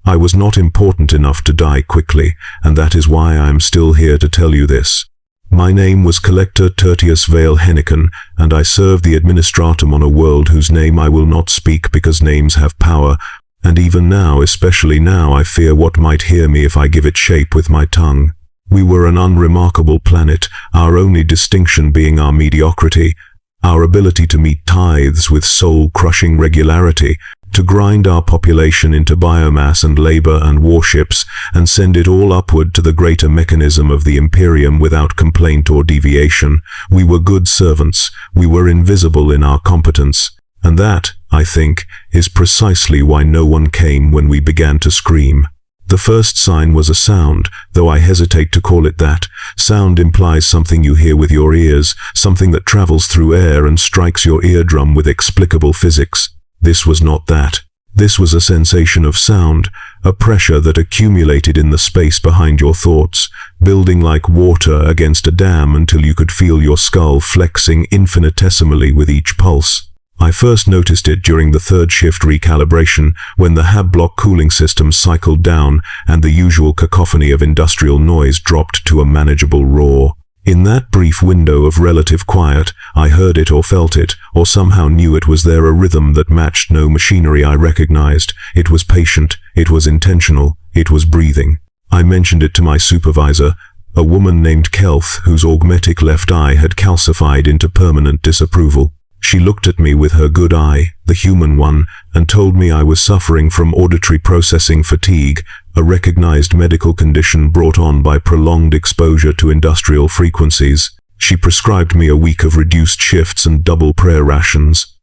I was not important enough to die quickly, and that is why I am still here to tell you this. My name was Collector Tertius Vale Henneken, and I served the administratum on a world whose name I will not speak because names have power, and even now, especially now, I fear what might hear me if I give it shape with my tongue. We were an unremarkable planet, our only distinction being our mediocrity, our ability to meet tithes with soul-crushing regularity, to grind our population into biomass and labor and warships, and send it all upward to the greater mechanism of the Imperium without complaint or deviation. We were good servants, we were invisible in our competence, and that, I think, is precisely why no one came when we began to scream. The first sign was a sound, though I hesitate to call it that. Sound implies something you hear with your ears, something that travels through air and strikes your eardrum with explicable physics. This was not that. This was a sensation of sound, a pressure that accumulated in the space behind your thoughts, building like water against a dam until you could feel your skull flexing infinitesimally with each pulse. I first noticed it during the third shift recalibration, when the hab block cooling system cycled down and the usual cacophony of industrial noise dropped to a manageable roar. In that brief window of relative quiet, I heard it or felt it, or somehow knew it was there, a rhythm that matched no machinery I recognized. It was patient, it was intentional, it was breathing. I mentioned it to my supervisor, a woman named Kelth, whose augmetic left eye had calcified into permanent disapproval. She looked at me with her good eye, the human one, and told me I was suffering from auditory processing fatigue, a recognized medical condition brought on by prolonged exposure to industrial frequencies. She prescribed me a week of reduced shifts and double prayer rations.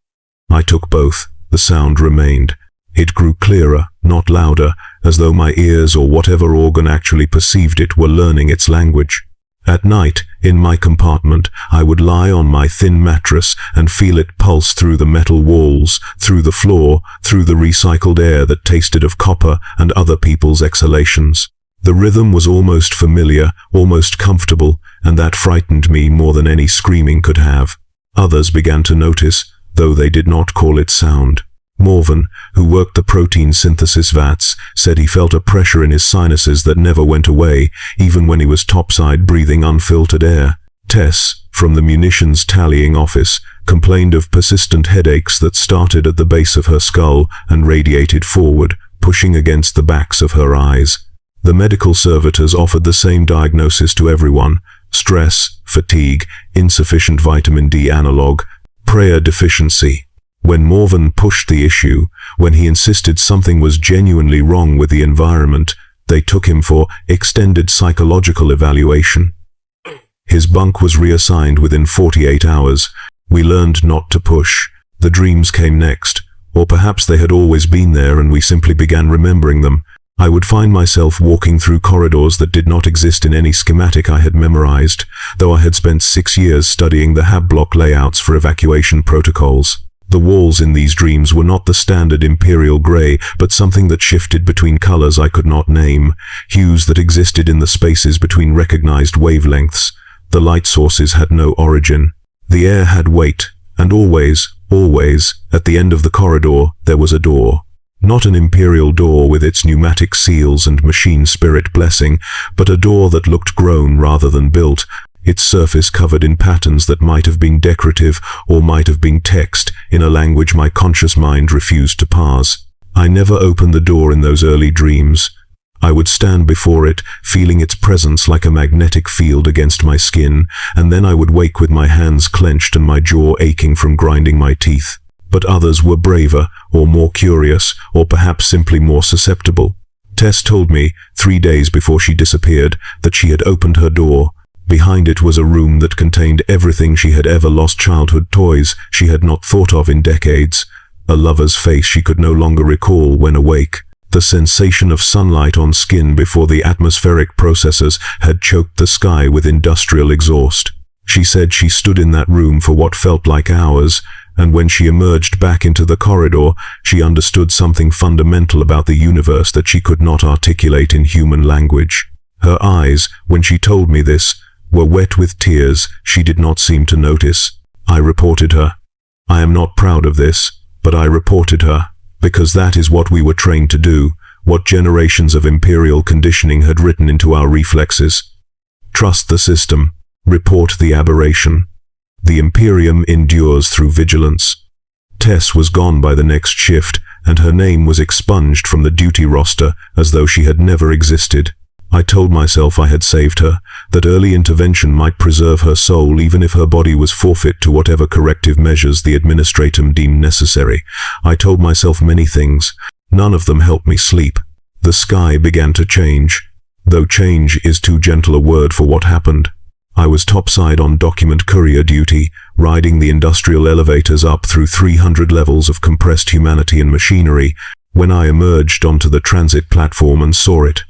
I took both. The sound remained. It grew clearer, not louder, as though my ears or whatever organ actually perceived it were learning its language. At night, in my compartment, I would lie on my thin mattress and feel it pulse through the metal walls, through the floor, through the recycled air that tasted of copper and other people's exhalations. The rhythm was almost familiar, almost comfortable, and that frightened me more than any screaming could have. Others began to notice, though they did not call it sound. Morven, who worked the protein synthesis vats, said he felt a pressure in his sinuses that never went away, even when he was topside breathing unfiltered air. Tess, from the munitions tallying office, complained of persistent headaches that started at the base of her skull and radiated forward, pushing against the backs of her eyes. The medical servitors offered the same diagnosis to everyone: stress, fatigue, insufficient vitamin D analog, prayer deficiency. When Morven pushed the issue, when he insisted something was genuinely wrong with the environment, they took him for extended psychological evaluation. His bunk was reassigned within 48 hours. We learned not to push. The dreams came next, or perhaps they had always been there and we simply began remembering them. I would find myself walking through corridors that did not exist in any schematic I had memorized, though I had spent 6 years studying the hab block layouts for evacuation protocols. The walls in these dreams were not the standard Imperial gray, but something that shifted between colors I could not name, hues that existed in the spaces between recognized wavelengths. The light sources had no origin. The air had weight, and always, at the end of the corridor, there was a door. Not an Imperial door with its pneumatic seals and machine spirit blessing, but a door that looked grown rather than built, its surface covered in patterns that might have been decorative or might have been text in a language my conscious mind refused to parse. I never opened the door in those early dreams. I would stand before it, feeling its presence like a magnetic field against my skin, and then I would wake with my hands clenched and my jaw aching from grinding my teeth. But others were braver, or more curious, or perhaps simply more susceptible. Tess told me, 3 days before she disappeared, that she had opened her door. Behind it was a room that contained everything she had ever lost: childhood toys she had not thought of in decades, a lover's face she could no longer recall when awake, the sensation of sunlight on skin before the atmospheric processors had choked the sky with industrial exhaust. She said she stood in that room for what felt like hours, and when she emerged back into the corridor, she understood something fundamental about the universe that she could not articulate in human language. Her eyes, when she told me this, were wet with tears she did not seem to notice. I reported her. I am not proud of this, but I reported her, because that is what we were trained to do. what generations of Imperial conditioning had written into our reflexes. Trust the system. Report the aberration. The Imperium endures through vigilance. Tess was gone by the next shift, and her name was expunged from the duty roster as though she had never existed. I told myself I had saved her, that early intervention might preserve her soul even if her body was forfeit to whatever corrective measures the administratum deemed necessary. I told myself many things. None of them helped me sleep. The sky began to change, though change is too gentle a word for what happened. I was topside on document courier duty, riding the industrial elevators up through 300 levels of compressed humanity and machinery, when I emerged onto the transit platform and saw it.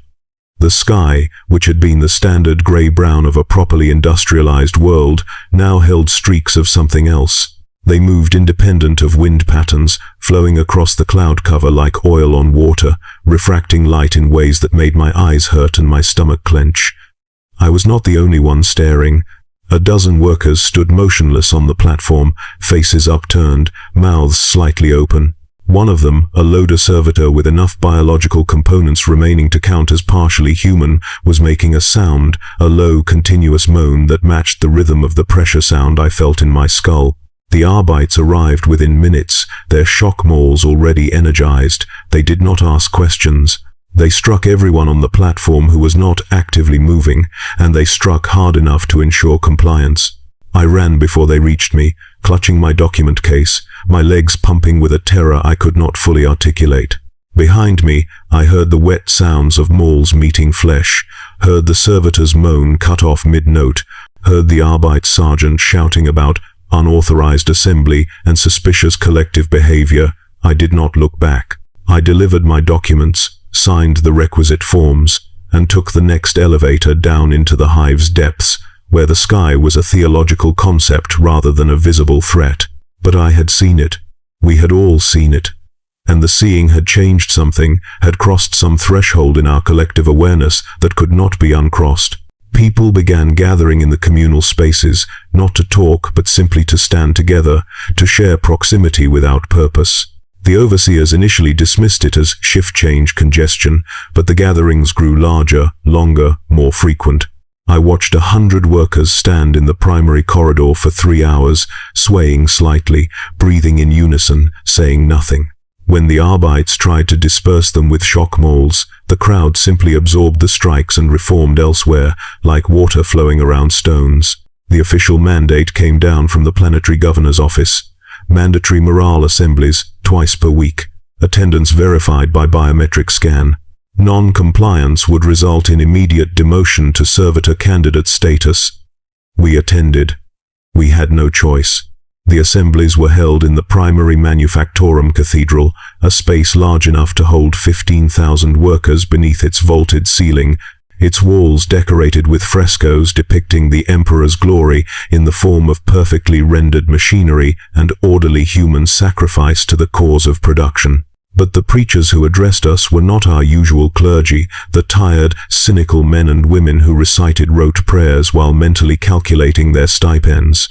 The sky, which had been the standard grey-brown of a properly industrialized world, now held streaks of something else. They moved independent of wind patterns, flowing across the cloud cover like oil on water, refracting light in ways that made my eyes hurt and my stomach clench. I was not the only one staring. A dozen workers stood motionless on the platform, faces upturned, mouths slightly open. One of them, a loader servitor with enough biological components remaining to count as partially human, was making a sound, a low, continuous moan that matched the rhythm of the pressure sound I felt in my skull. The Arbites arrived within minutes, their shock mauls already energized. They did not ask questions. They struck everyone on the platform who was not actively moving, and they struck hard enough to ensure compliance. I ran before they reached me, clutching my document case, my legs pumping with a terror I could not fully articulate. Behind me, I heard the wet sounds of mauls meeting flesh, heard the servitor's moan cut off mid-note, heard the Arbite sergeant shouting about unauthorized assembly and suspicious collective behavior. I did not look back. I delivered my documents, signed the requisite forms, and took the next elevator down into the hive's depths, where the sky was a theological concept rather than a visible threat. But I had seen it. We had all seen it. And the seeing had changed something, had crossed some threshold in our collective awareness that could not be uncrossed. People began gathering in the communal spaces, not to talk but simply to stand together, to share proximity without purpose. The overseers initially dismissed it as shift change congestion, but the gatherings grew larger, longer, more frequent. I watched 100 workers stand in the primary corridor for 3 hours, swaying slightly, breathing in unison, saying nothing. When the Arbites tried to disperse them with shock mauls, the crowd simply absorbed the strikes and reformed elsewhere, like water flowing around stones. The official mandate came down from the planetary governor's office. Mandatory morale assemblies, twice per week. Attendance verified by biometric scan. Non-compliance would result in immediate demotion to servitor candidate status. We attended. We had no choice. The assemblies were held in the primary manufactorum cathedral, a space large enough to hold 15,000 workers beneath its vaulted ceiling, its walls decorated with frescoes depicting the emperor's glory in the form of perfectly rendered machinery and orderly human sacrifice to the cause of production. But the preachers who addressed us were not our usual clergy, the tired, cynical men and women who recited rote prayers while mentally calculating their stipends.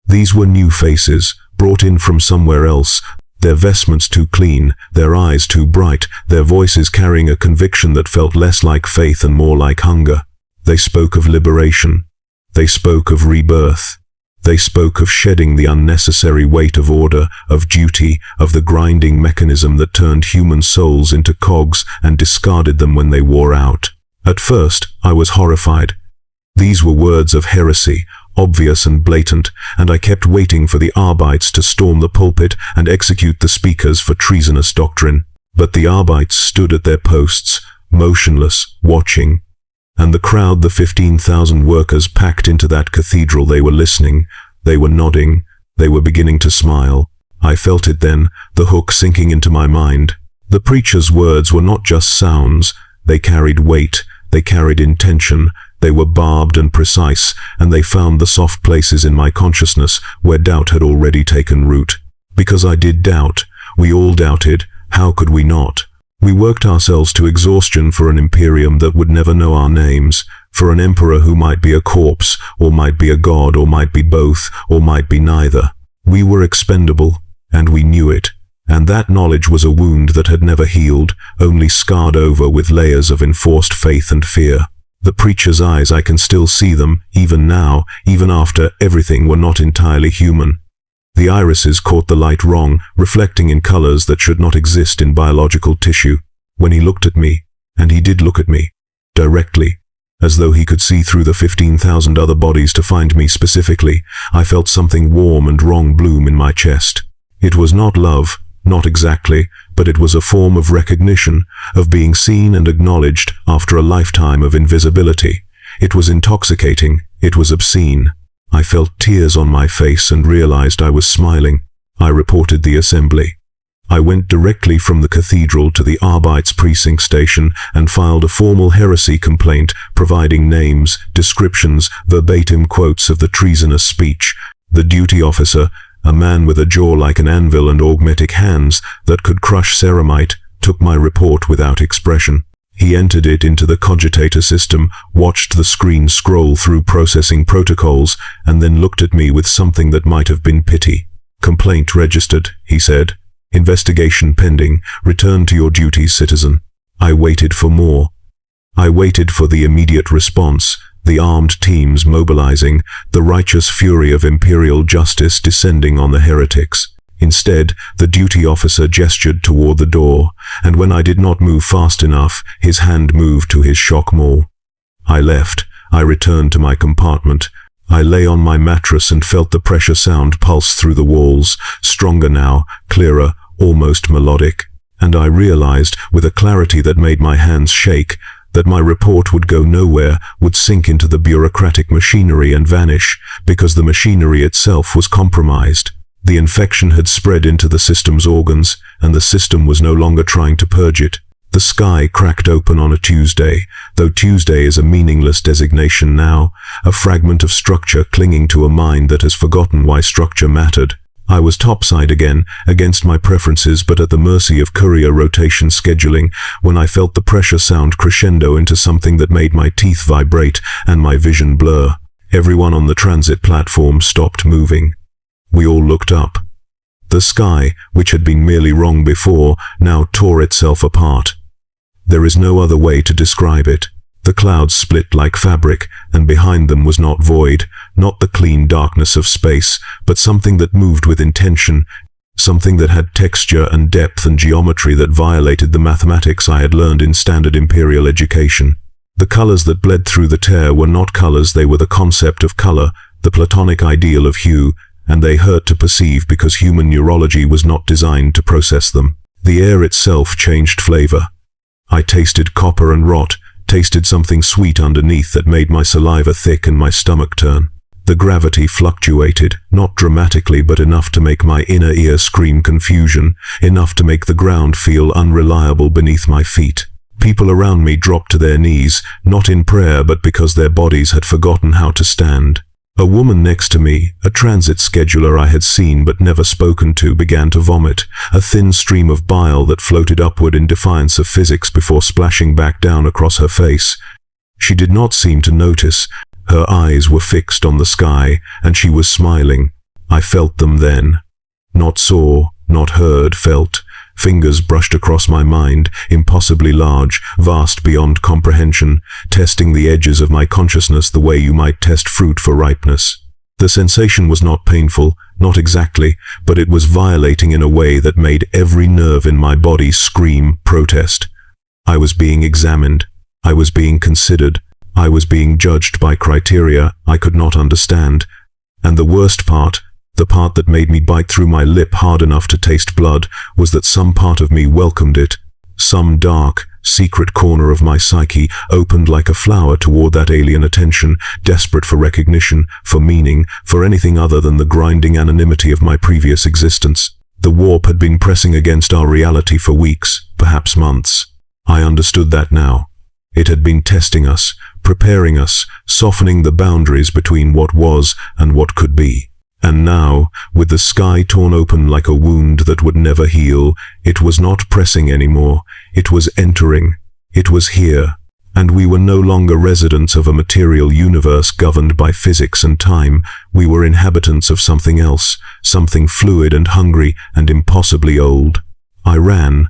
These were new faces, brought in from somewhere else, their vestments too clean, their eyes too bright, their voices carrying a conviction that felt less like faith and more like hunger. They spoke of liberation. They spoke of rebirth. They spoke of shedding the unnecessary weight of order, of duty, of the grinding mechanism that turned human souls into cogs and discarded them when they wore out. At first, I was horrified. These were words of heresy, obvious and blatant, and I kept waiting for the Arbites to storm the pulpit and execute the speakers for treasonous doctrine. But the Arbites stood at their posts, motionless, watching. And the crowd, the 15,000 workers packed into that cathedral, they were listening, they were nodding, they were beginning to smile. I felt it then, the hook sinking into my mind. The preacher's words were not just sounds, they carried weight, they carried intention. They were barbed and precise, and they found the soft places in my consciousness where doubt had already taken root. Because I did doubt. We all doubted. How could we not? We worked ourselves to exhaustion for an Imperium that would never know our names, for an emperor who might be a corpse, or might be a god, or might be both, or might be neither. We were expendable, and we knew it, And that knowledge was a wound that had never healed, only scarred over with layers of enforced faith and fear. The preacher's eyes, I can still see them, even now, even after everything, were not entirely human. The irises caught the light wrong, reflecting in colors that should not exist in biological tissue. When he looked at me, and he did look at me, directly, as though he could see through the 15,000 other bodies to find me specifically, I felt something warm and wrong bloom in my chest. It was not love, not exactly, but it was a form of recognition, of being seen and acknowledged after a lifetime of invisibility. It was intoxicating, it was obscene. I felt tears on my face and realized I was smiling. I reported the assembly. I went directly from the cathedral to the Arbeits precinct station and filed a formal heresy complaint, providing names, descriptions, verbatim quotes of the treasonous speech. The duty officer, a man with a jaw like an anvil and augmetic hands that could crush ceramite, took my report without expression. He entered it into the cogitator system, watched the screen scroll through processing protocols, and then looked at me with something that might have been pity. "Complaint registered," he said. "Investigation pending. Return to your duties, citizen." I waited for more. I waited for the immediate response, the armed teams mobilizing, the righteous fury of Imperial justice descending on the heretics. Instead, the duty officer gestured toward the door, and when I did not move fast enough, his hand moved to his shock maul. I left. I returned to my compartment. I lay on my mattress and felt the pressure sound pulse through the walls, stronger now, clearer, almost melodic. And I realized, with a clarity that made my hands shake, that my report would go nowhere, would sink into the bureaucratic machinery and vanish, because the machinery itself was compromised. The infection had spread into the system's organs, and the system was no longer trying to purge it. The sky cracked open on a Tuesday, though Tuesday is a meaningless designation now, a fragment of structure clinging to a mind that has forgotten why structure mattered. I was topside again, against my preferences but at the mercy of courier rotation scheduling, when I felt the pressure sound crescendo into something that made my teeth vibrate and my vision blur. Everyone on the transit platform stopped moving. We all looked up. The sky, which had been merely wrong before, now tore itself apart. There is no other way to describe it. The clouds split like fabric, and behind them was not void, not the clean darkness of space, but something that moved with intention, something that had texture and depth and geometry that violated the mathematics I had learned in standard Imperial education. The colors that bled through the tear were not colors, they were the concept of color, the platonic ideal of hue, and they hurt to perceive because human neurology was not designed to process them. The air itself changed flavor. I tasted copper and rot, tasted something sweet underneath that made my saliva thick and my stomach turn. The gravity fluctuated, not dramatically but enough to make my inner ear scream confusion, enough to make the ground feel unreliable beneath my feet. People around me dropped to their knees, not in prayer but because their bodies had forgotten how to stand. A woman next to me, a transit scheduler I had seen but never spoken to, began to vomit, a thin stream of bile that floated upward in defiance of physics before splashing back down across her face. She did not seem to notice. Her eyes were fixed on the sky, and she was smiling. I felt them then. Not saw, not heard, felt. Fingers brushed across my mind, impossibly large, vast beyond comprehension, testing the edges of my consciousness the way you might test fruit for ripeness. The sensation was not painful, not exactly, but it was violating in a way that made every nerve in my body scream protest. I was being examined. I was being considered. I was being judged by criteria I could not understand. And the worst part, the part that made me bite through my lip hard enough to taste blood, was that some part of me welcomed it. Some dark, secret corner of my psyche opened like a flower toward that alien attention, desperate for recognition, for meaning, for anything other than the grinding anonymity of my previous existence. The warp had been pressing against our reality for weeks, perhaps months. I understood that now. It had been testing us, preparing us, softening the boundaries between what was and what could be. And now, with the sky torn open like a wound that would never heal, it was not pressing anymore. It was entering. It was here. And we were no longer residents of a material universe governed by physics and time. We were inhabitants of something else, something fluid and hungry and impossibly old. I ran.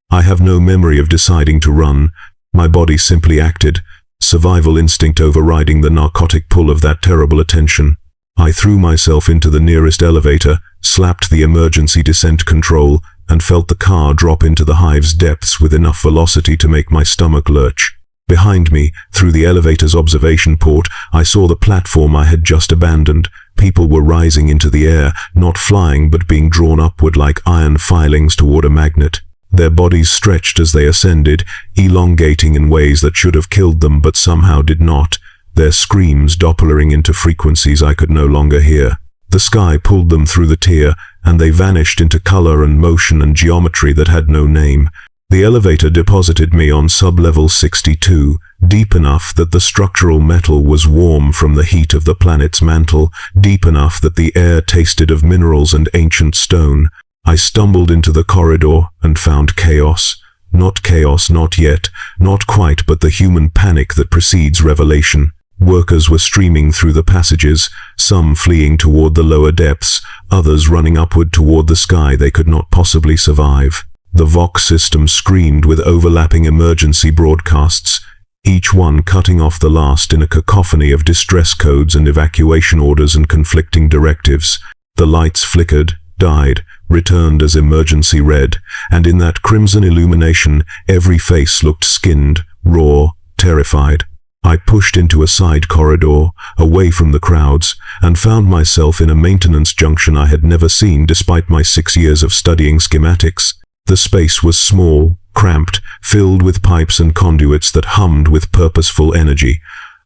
I have no memory of deciding to run. My body simply acted, survival instinct overriding the narcotic pull of that terrible attention. I threw myself into the nearest elevator, slapped the emergency descent control, and felt the car drop into the hive's depths with enough velocity to make my stomach lurch. Behind me, through the elevator's observation port, I saw the platform I had just abandoned. People were rising into the air, not flying but being drawn upward like iron filings toward a magnet. Their bodies stretched as they ascended, elongating in ways that should have killed them but somehow did not, their screams doppelering into frequencies I could no longer hear. The sky pulled them through the tier, and they vanished into color and motion and geometry that had no name. The elevator deposited me on sub-level 62, deep enough that the structural metal was warm from the heat of the planet's mantle, deep enough that the air tasted of minerals and ancient stone. I stumbled into the corridor and found chaos. Not chaos, not yet, not quite, but the human panic that precedes revelation. Workers were streaming through the passages, some fleeing toward the lower depths, others running upward toward the sky they could not possibly survive. The Vox system screamed with overlapping emergency broadcasts, each one cutting off the last in a cacophony of distress codes and evacuation orders and conflicting directives. The lights flickered, died, returned as emergency red, and in that crimson illumination, every face looked skinned, raw, terrified. I pushed into a side corridor, away from the crowds, and found myself in a maintenance junction I had never seen despite my 6 years of studying schematics. The space was small, cramped, filled with pipes and conduits that hummed with purposeful energy.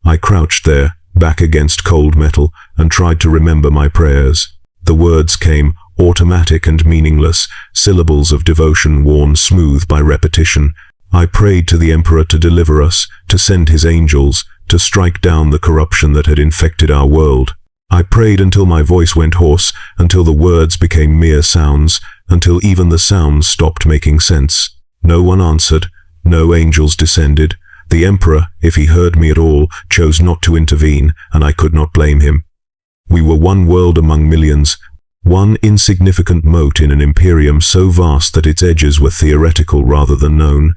I crouched there, back against cold metal, and tried to remember my prayers. The words came, automatic and meaningless, syllables of devotion worn smooth by repetition. I prayed to the Emperor to deliver us, to send his angels, to strike down the corruption that had infected our world. I prayed until my voice went hoarse, until the words became mere sounds, until even the sounds stopped making sense. No one answered, no angels descended. The Emperor, if he heard me at all, chose not to intervene, and I could not blame him. We were one world among millions, one insignificant mote in an Imperium so vast that its edges were theoretical rather than known.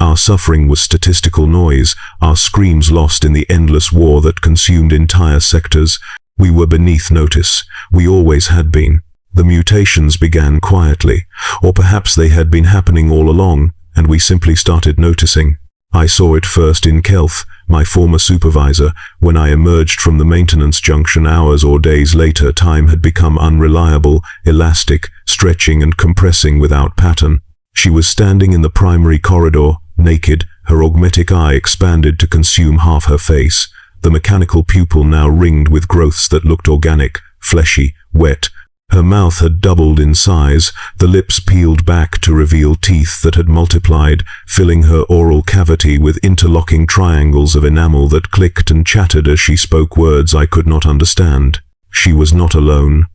Our suffering was statistical noise, our screams lost in the endless war that consumed entire sectors. We were beneath notice. We always had been. The mutations began quietly, or perhaps they had been happening all along, and we simply started noticing. I saw it first in Kelth, my former supervisor. When I emerged from the maintenance junction hours or days later, time had become unreliable, elastic, stretching and compressing without pattern. She was standing in the primary corridor, naked, her augmetic eye expanded to consume half her face. The mechanical pupil now ringed with growths that looked organic, fleshy, wet. Her mouth had doubled in size, the lips peeled back to reveal teeth that had multiplied, filling her oral cavity with interlocking triangles of enamel that clicked and chattered as she spoke words I could not understand. She was not alone.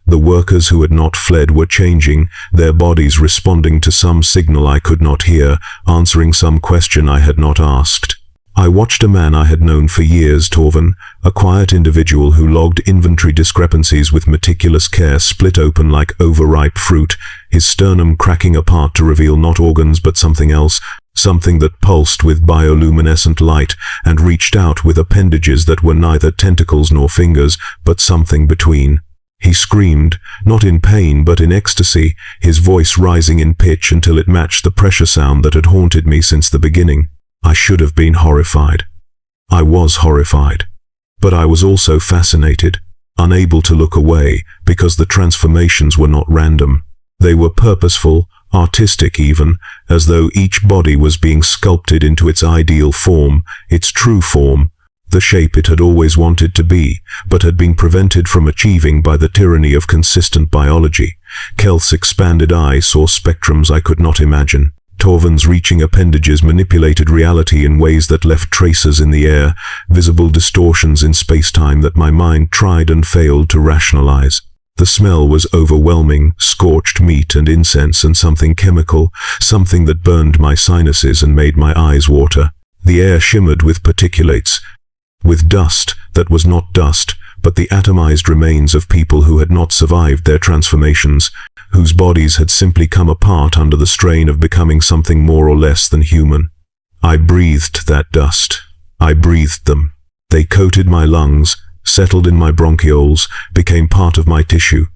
The workers who had not fled were changing, their bodies responding to some signal I could not hear, answering some question I had not asked. I watched a man I had known for years, Torvin, a quiet individual who logged inventory discrepancies with meticulous care, split open like overripe fruit, his sternum cracking apart to reveal not organs but something else, something that pulsed with bioluminescent light and reached out with appendages that were neither tentacles nor fingers, but something between. He screamed, not in pain but in ecstasy, his voice rising in pitch until it matched the pressure sound that had haunted me since the beginning. I should have been horrified. I was horrified. But I was also fascinated, unable to look away, because the transformations were not random. They were purposeful, artistic even, as though each body was being sculpted into its ideal form, its true form, the shape it had always wanted to be, but had been prevented from achieving by the tyranny of consistent biology. Kelth's expanded eye saw spectrums I could not imagine. Torvin's reaching appendages manipulated reality in ways that left traces in the air, visible distortions in space-time that my mind tried and failed to rationalize. The smell was overwhelming, scorched meat and incense and something chemical, something that burned my sinuses and made my eyes water. The air shimmered with particulates, with dust that was not dust, but the atomized remains of people who had not survived their transformations, whose bodies had simply come apart under the strain of becoming something more or less than human. I breathed that dust. I breathed them. They coated my lungs, settled in my bronchioles, became part of my tissue.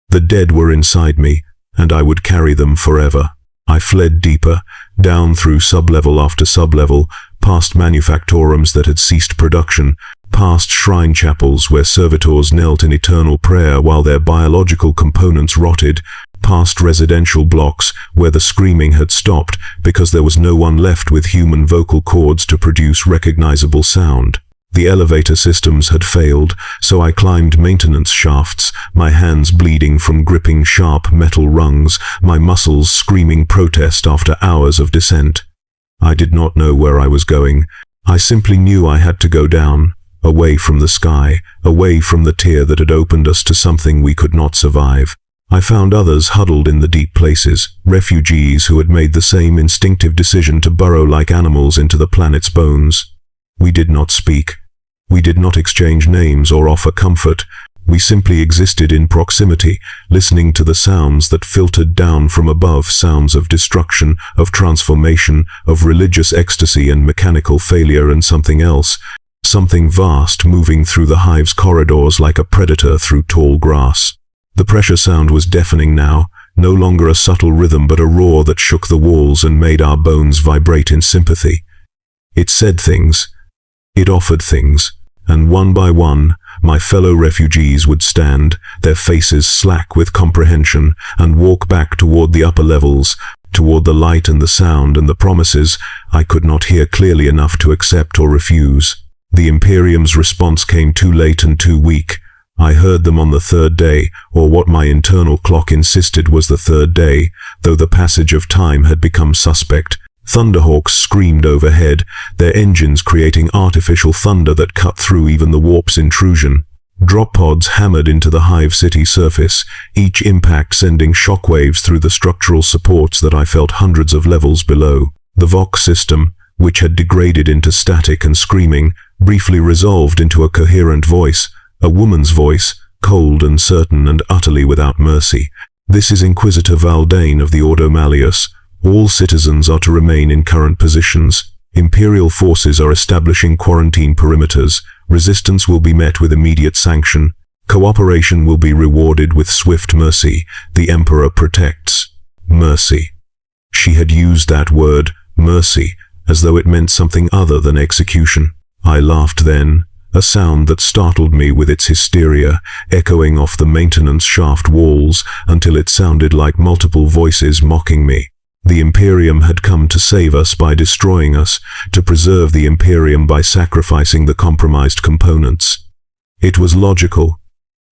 The dead were inside me, and I would carry them forever. I fled deeper, down through sublevel after sublevel, past manufactorums that had ceased production, past shrine chapels where servitors knelt in eternal prayer while their biological components rotted, past residential blocks where the screaming had stopped because there was no one left with human vocal cords to produce recognizable sound. The elevator systems had failed, so I climbed maintenance shafts, my hands bleeding from gripping sharp metal rungs, my muscles screaming protest after hours of descent. I did not know where I was going. I simply knew I had to go down, away from the sky, away from the tier that had opened us to something we could not survive. I found others huddled in the deep places, refugees who had made the same instinctive decision to burrow like animals into the planet's bones. We did not speak. We did not exchange names or offer comfort. We simply existed in proximity, listening to the sounds that filtered down from above, sounds of destruction, of transformation, of religious ecstasy and mechanical failure and something else, something vast moving through the hive's corridors like a predator through tall grass. The pressure sound was deafening now, no longer a subtle rhythm but a roar that shook the walls and made our bones vibrate in sympathy. It said things. It offered things, and one by one, my fellow refugees would stand, their faces slack with comprehension, and walk back toward the upper levels, toward the light and the sound and the promises I could not hear clearly enough to accept or refuse. The Imperium's response came too late and too weak. I heard them on the third day, or what my internal clock insisted was the third day, though the passage of time had become suspect. Thunderhawks screamed overhead, their engines creating artificial thunder that cut through even the warp's intrusion. Drop pods hammered into the hive city surface, each impact sending shockwaves through the structural supports that I felt hundreds of levels below. The Vox system, which had degraded into static and screaming, briefly resolved into a coherent voice, a woman's voice, cold and certain and utterly without mercy. This is Inquisitor Valdane of the Ordo Malleus. All citizens are to remain in current positions. Imperial forces are establishing quarantine perimeters. Resistance will be met with immediate sanction. Cooperation will be rewarded with swift mercy. The Emperor protects. Mercy. She had used that word, mercy, as though it meant something other than execution. I laughed then, a sound that startled me with its hysteria, echoing off the maintenance shaft walls until it sounded like multiple voices mocking me. The Imperium had come to save us by destroying us, to preserve the Imperium by sacrificing the compromised components. It was logical.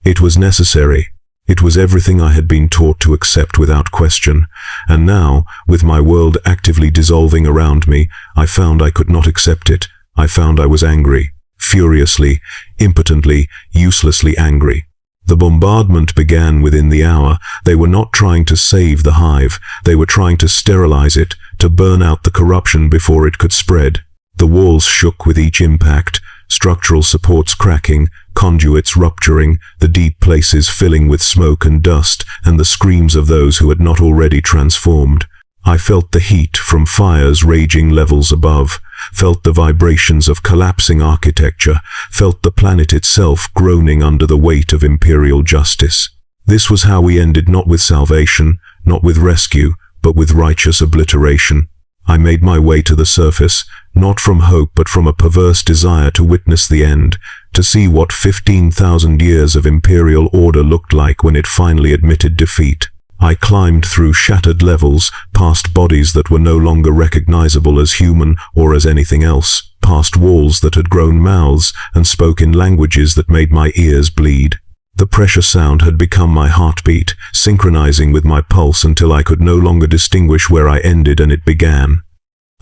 It was necessary. It was everything I had been taught to accept without question, and now, with my world actively dissolving around me, I found I could not accept it. I found I was angry, furiously, impotently, uselessly angry. The bombardment began within the hour. They were not trying to save the hive. They were trying to sterilize it, to burn out the corruption before it could spread. The walls shook with each impact, structural supports cracking, conduits rupturing, the deep places filling with smoke and dust, and the screams of those who had not already transformed. I felt the heat from fires raging levels above, felt the vibrations of collapsing architecture, felt the planet itself groaning under the weight of imperial justice. This was how we ended, not with salvation, not with rescue, but with righteous obliteration. I made my way to the surface, not from hope but from a perverse desire to witness the end, to see what 15,000 years of imperial order looked like when it finally admitted defeat. I climbed through shattered levels, past bodies that were no longer recognizable as human or as anything else, past walls that had grown mouths and spoke in languages that made my ears bleed. The pressure sound had become my heartbeat, synchronizing with my pulse until I could no longer distinguish where I ended and it began.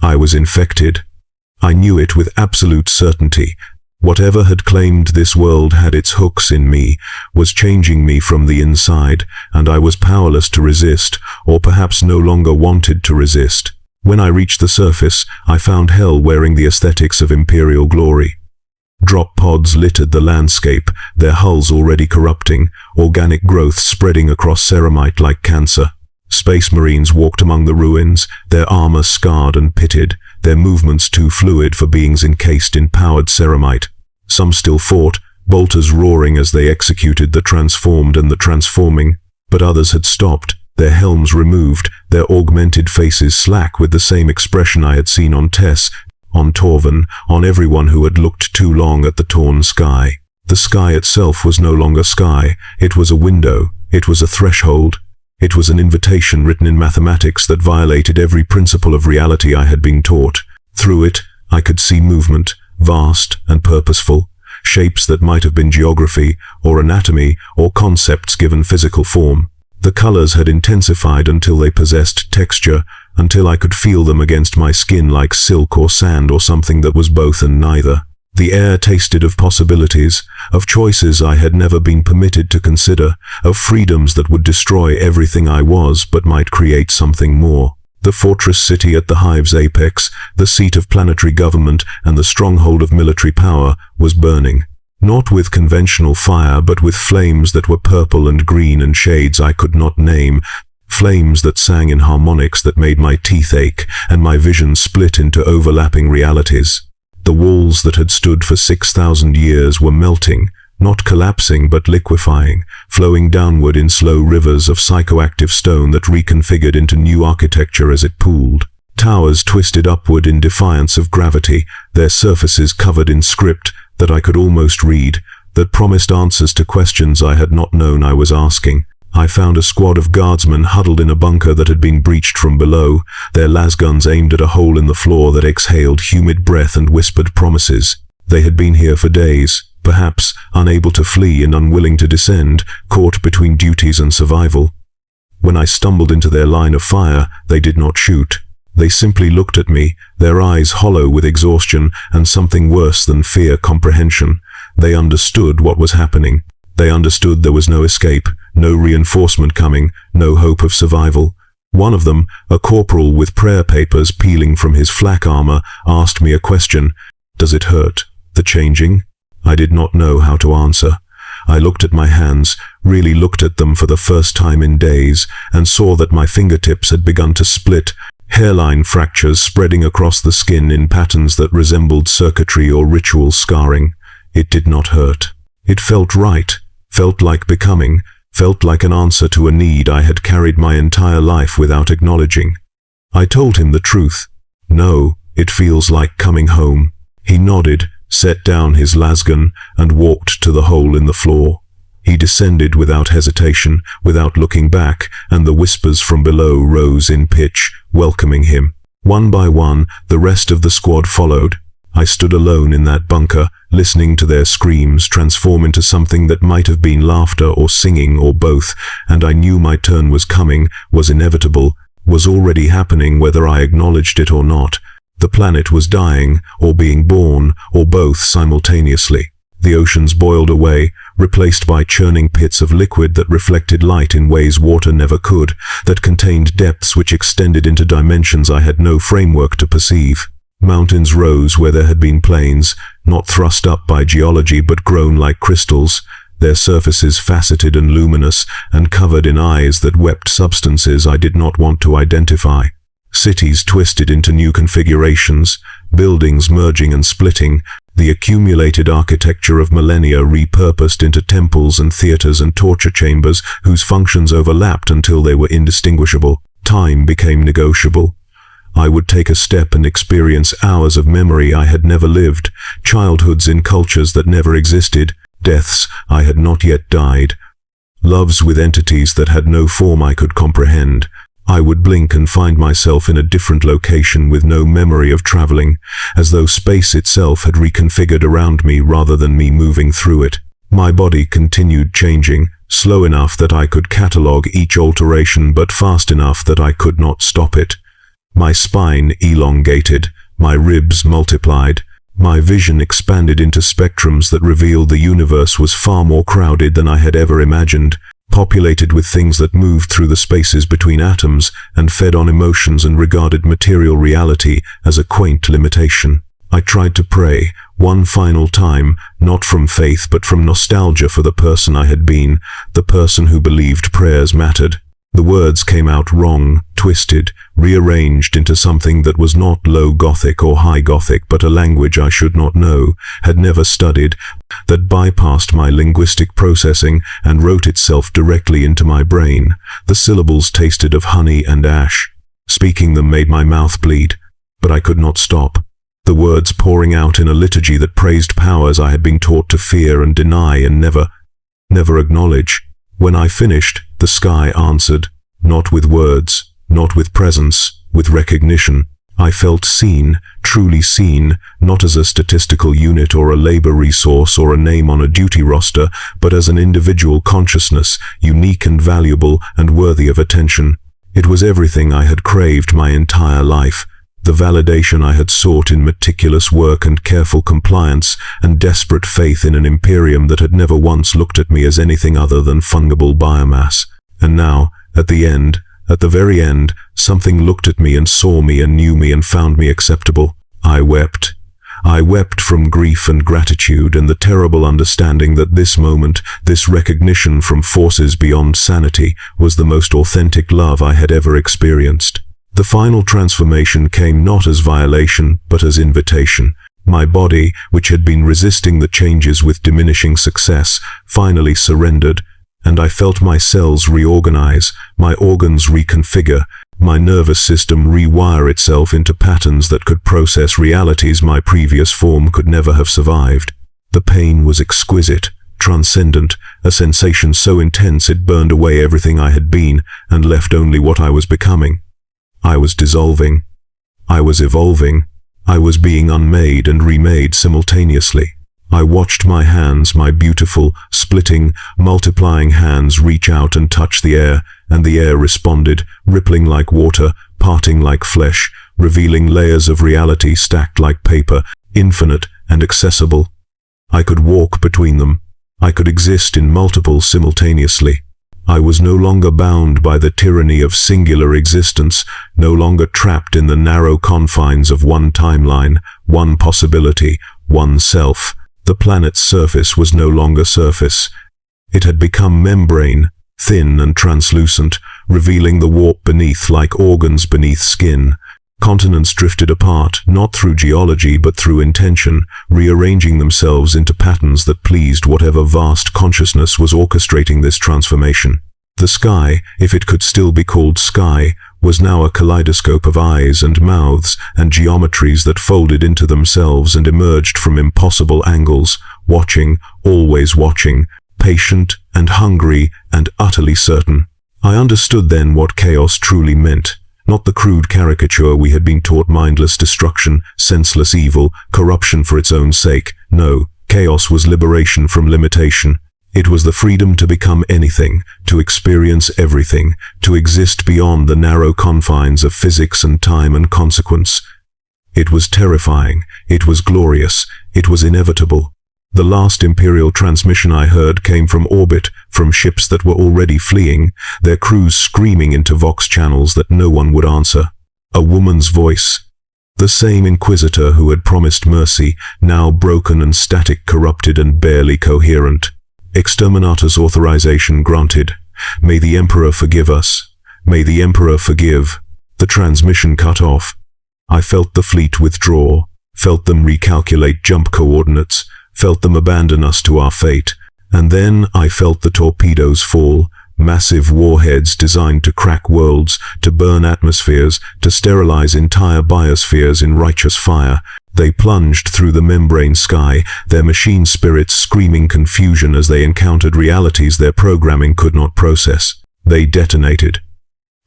I was infected. I knew it with absolute certainty. Whatever had claimed this world had its hooks in me, was changing me from the inside, and I was powerless to resist, or perhaps no longer wanted to resist. When I reached the surface, I found hell wearing the aesthetics of Imperial glory. Drop pods littered the landscape, their hulls already corrupting, organic growth spreading across ceramite like cancer. Space Marines walked among the ruins, their armor scarred and pitted, their movements too fluid for beings encased in powered ceramite. Some still fought, bolters roaring as they executed the transformed and the transforming, but others had stopped, their helms removed, their augmented faces slack with the same expression I had seen on Tess, on Torvin, on everyone who had looked too long at the torn sky. The sky itself was no longer sky, it was a window, it was a threshold, it was an invitation written in mathematics that violated every principle of reality I had been taught. Through it, I could see movement, vast and purposeful, shapes that might have been geography, or anatomy, or concepts given physical form. The colors had intensified until they possessed texture, until I could feel them against my skin like silk or sand or something that was both and neither. The air tasted of possibilities, of choices I had never been permitted to consider, of freedoms that would destroy everything I was but might create something more. The fortress city at the hive's apex, the seat of planetary government and the stronghold of military power, was burning. Not with conventional fire, but with flames that were purple and green and shades I could not name, flames that sang in harmonics that made my teeth ache and my vision split into overlapping realities. The walls that had stood for 6,000 years were melting, not collapsing but liquefying, flowing downward in slow rivers of psychoactive stone that reconfigured into new architecture as it pooled. Towers twisted upward in defiance of gravity, their surfaces covered in script that I could almost read, that promised answers to questions I had not known I was asking. I found a squad of guardsmen huddled in a bunker that had been breached from below, their lasguns aimed at a hole in the floor that exhaled humid breath and whispered promises. They had been here for days, perhaps unable to flee and unwilling to descend, caught between duties and survival. When I stumbled into their line of fire, they did not shoot. They simply looked at me, their eyes hollow with exhaustion and something worse than fear comprehension. They understood what was happening. They understood there was no escape, no reinforcement coming, no hope of survival. One of them, a corporal with prayer papers peeling from his flak armor, asked me a question. "Does it hurt, the changing?" I did not know how to answer. I looked at my hands, really looked at them for the first time in days, and saw that my fingertips had begun to split, hairline fractures spreading across the skin in patterns that resembled circuitry or ritual scarring. It did not hurt. It felt right, felt like becoming, felt like an answer to a need I had carried my entire life without acknowledging. I told him the truth. "No, it feels like coming home." He nodded, set down his lasgun, and walked to the hole in the floor. He descended without hesitation, without looking back, and the whispers from below rose in pitch, welcoming him. One by one, the rest of the squad followed. I stood alone in that bunker, listening to their screams transform into something that might have been laughter or singing or both, and I knew my turn was coming, was inevitable, was already happening whether I acknowledged it or not. The planet was dying, or being born, or both simultaneously. The oceans boiled away, replaced by churning pits of liquid that reflected light in ways water never could, that contained depths which extended into dimensions I had no framework to perceive. Mountains rose where there had been plains, not thrust up by geology but grown like crystals, their surfaces faceted and luminous, and covered in eyes that wept substances I did not want to identify. Cities twisted into new configurations, buildings merging and splitting, the accumulated architecture of millennia repurposed into temples and theaters and torture chambers whose functions overlapped until they were indistinguishable. Time became negotiable. I would take a step and experience hours of memory I had never lived, childhoods in cultures that never existed, deaths I had not yet died, loves with entities that had no form I could comprehend. I would blink and find myself in a different location with no memory of traveling, as though space itself had reconfigured around me rather than me moving through it. My body continued changing, slow enough that I could catalogue each alteration but fast enough that I could not stop it. My spine elongated, my ribs multiplied, my vision expanded into spectrums that revealed the universe was far more crowded than I had ever imagined. populated with things that moved through the spaces between atoms and fed on emotions and regarded material reality as a quaint limitation. I tried to pray, one final time, not from faith but from nostalgia for the person I had been, the person who believed prayers mattered. The words came out wrong, twisted, rearranged into something that was not low Gothic or high Gothic, but a language I should not know, had never studied, that bypassed my linguistic processing and wrote itself directly into my brain. The syllables tasted of honey and ash. Speaking them made my mouth bleed, but I could not stop. The words pouring out in a liturgy that praised powers I had been taught to fear and deny and never acknowledge. When I finished, the sky answered, not with words, not with presence, with recognition. I felt seen, truly seen, not as a statistical unit or a labor resource or a name on a duty roster, but as an individual consciousness, unique and valuable and worthy of attention. It was everything I had craved my entire life. The validation I had sought in meticulous work and careful compliance, and desperate faith in an Imperium that had never once looked at me as anything other than fungible biomass. And now, at the very end, something looked at me and saw me and knew me and found me acceptable. I wept. I wept from grief and gratitude and the terrible understanding that this moment, this recognition from forces beyond sanity, was the most authentic love I had ever experienced. The final transformation came not as violation, but as invitation. My body, which had been resisting the changes with diminishing success, finally surrendered, and I felt my cells reorganize, my organs reconfigure, my nervous system rewire itself into patterns that could process realities my previous form could never have survived. The pain was exquisite, transcendent, a sensation so intense it burned away everything I had been and left only what I was becoming. I was dissolving. I was evolving. I was being unmade and remade simultaneously. I watched my hands, my beautiful, splitting, multiplying hands reach out and touch the air, and the air responded, rippling like water, parting like flesh, revealing layers of reality stacked like paper, infinite and accessible. I could walk between them. I could exist in multiple simultaneously. I was no longer bound by the tyranny of singular existence, no longer trapped in the narrow confines of one timeline, one possibility, one self. The planet's surface was no longer surface. It had become membrane, thin and translucent, revealing the warp beneath like organs beneath skin. Continents drifted apart, not through geology but through intention, rearranging themselves into patterns that pleased whatever vast consciousness was orchestrating this transformation. The sky, if it could still be called sky, was now a kaleidoscope of eyes and mouths and geometries that folded into themselves and emerged from impossible angles, watching, always watching, patient and hungry and utterly certain. I understood then what chaos truly meant. Not the crude caricature we had been taught: mindless destruction, senseless evil, corruption for its own sake. No, chaos was liberation from limitation. It was the freedom to become anything, to experience everything, to exist beyond the narrow confines of physics and time and consequence. It was terrifying, it was glorious, it was inevitable. The last Imperial transmission I heard came from orbit, from ships that were already fleeing, their crews screaming into vox channels that no one would answer. A woman's voice. The same Inquisitor who had promised mercy, now broken and static, corrupted and barely coherent. Exterminatus authorization granted. May the Emperor forgive us. May the Emperor forgive. The transmission cut off. I felt the fleet withdraw, felt them recalculate jump coordinates, felt them abandon us to our fate, and then I felt the torpedoes fall, massive warheads designed to crack worlds, to burn atmospheres, to sterilize entire biospheres in righteous fire. They plunged through the membrane sky, their machine spirits screaming confusion as they encountered realities their programming could not process. They detonated.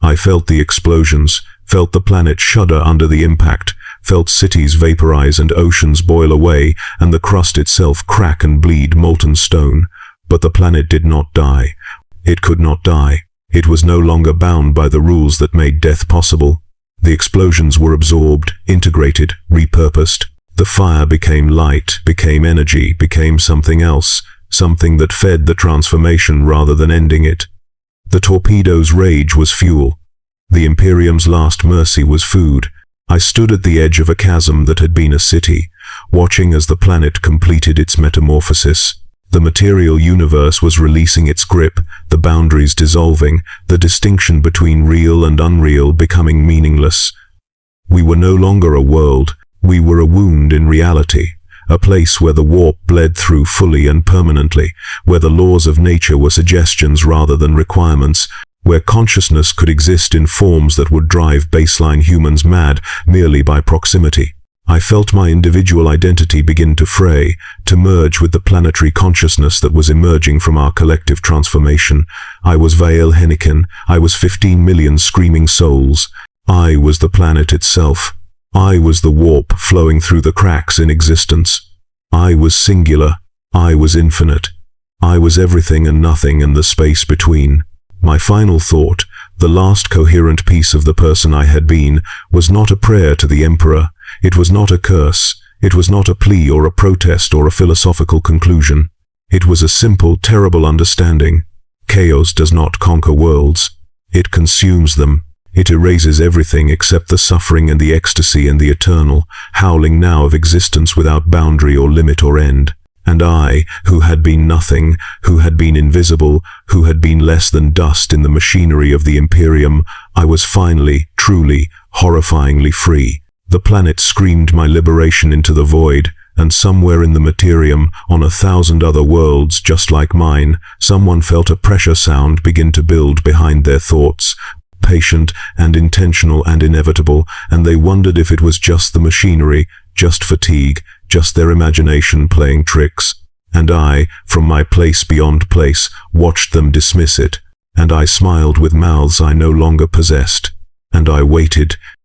I felt the explosions, felt the planet shudder under the impact, felt cities vaporize and oceans boil away, and the crust itself crack and bleed molten stone. But the planet did not die. It could not die. It was no longer bound by the rules that made death possible. The explosions were absorbed, integrated, repurposed. The fire became light, became energy, became something else, something that fed the transformation rather than ending it. The torpedo's rage was fuel. The Imperium's last mercy was food. I stood at the edge of a chasm that had been a city, watching as the planet completed its metamorphosis. The material universe was releasing its grip, the boundaries dissolving, the distinction between real and unreal becoming meaningless. We were no longer a world, we were a wound in reality, a place where the warp bled through fully and permanently, where the laws of nature were suggestions rather than requirements, where consciousness could exist in forms that would drive baseline humans mad merely by proximity. I felt my individual identity begin to fray, to merge with the planetary consciousness that was emerging from our collective transformation. I was Vael Heniken, I was 15 million screaming souls. I was the planet itself. I was the warp flowing through the cracks in existence. I was singular. I was infinite. I was everything and nothing and the space between. My final thought, the last coherent piece of the person I had been, was not a prayer to the Emperor. It was not a curse. It was not a plea or a protest or a philosophical conclusion. It was a simple, terrible understanding. Chaos does not conquer worlds. It consumes them. It erases everything except the suffering and the ecstasy and the eternal, howling now of existence without boundary or limit or end. And I, who had been nothing, who had been invisible, who had been less than dust in the machinery of the Imperium, I was finally, truly, horrifyingly free. The planet screamed my liberation into the void, and somewhere in the Imperium, on 1,000 other worlds just like mine, someone felt a pressure sound begin to build behind their thoughts, patient and intentional and inevitable, and they wondered if it was just the machinery, just fatigue, just their imagination playing tricks. And I, from my place beyond place, watched them dismiss it, and I smiled with mouths I no longer possessed. And I waited,